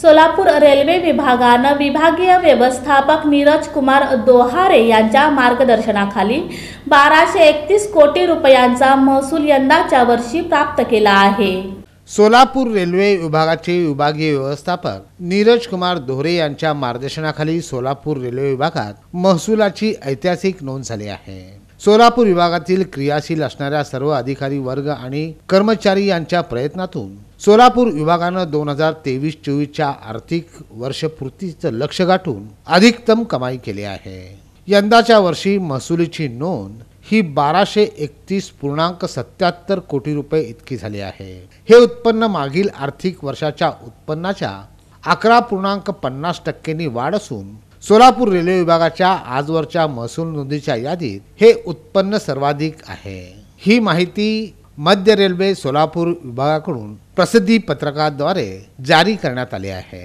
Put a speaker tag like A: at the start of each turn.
A: Solapur railway विभागानं विभागीय व्यवस्थापक नीरज कुमार दोहारे यांच्या मार्गदर्शनाखाली 1231 कोटी रुपयांचा महसूल यंदाच्या वर्षी प्राप्त केला आहे।
B: सोलापूर रेल्वे विभागाचे विभागीय व्यवस्थापक नीरज कुमार दोहारे यांच्या मार्गदर्शनाखाली सोलापूर रेल्वे विभागात महसुलाची ऐतिहासिक नोंद झाली आहे। सोलापूर विभागातील क्रियाशील असणाऱ्या सर्व अधिकारी वर्ग आणि कर्मचारी यांच्या प्रयत्नातून सोलापूर विभागानं 2023-24च्या आर्थिक वर्षपूर्तीचं लक्ष्य गाठून अधिकतम कमाई केली आहे। यंदाच्या वर्षी महसुलीची नोंद ही 1231.77 कोटी रुपये इतकी झाली आहे। हे उत्पन्न मागील आर्थिक वर्षाच्या उत्पन्नाच्या 11.50% वाढ असून सोलापूर रेल्वे विभागाच्या आजवरच्या महसूल नोंदीच्या यादीत हे उत्पन्न सर्वाधिक आहे। ही माहिती मध्य रेल्वे सोलापूर विभागाकडून प्रसिद्धी पत्रकाद्वारे जारी करण्यात आली आहे।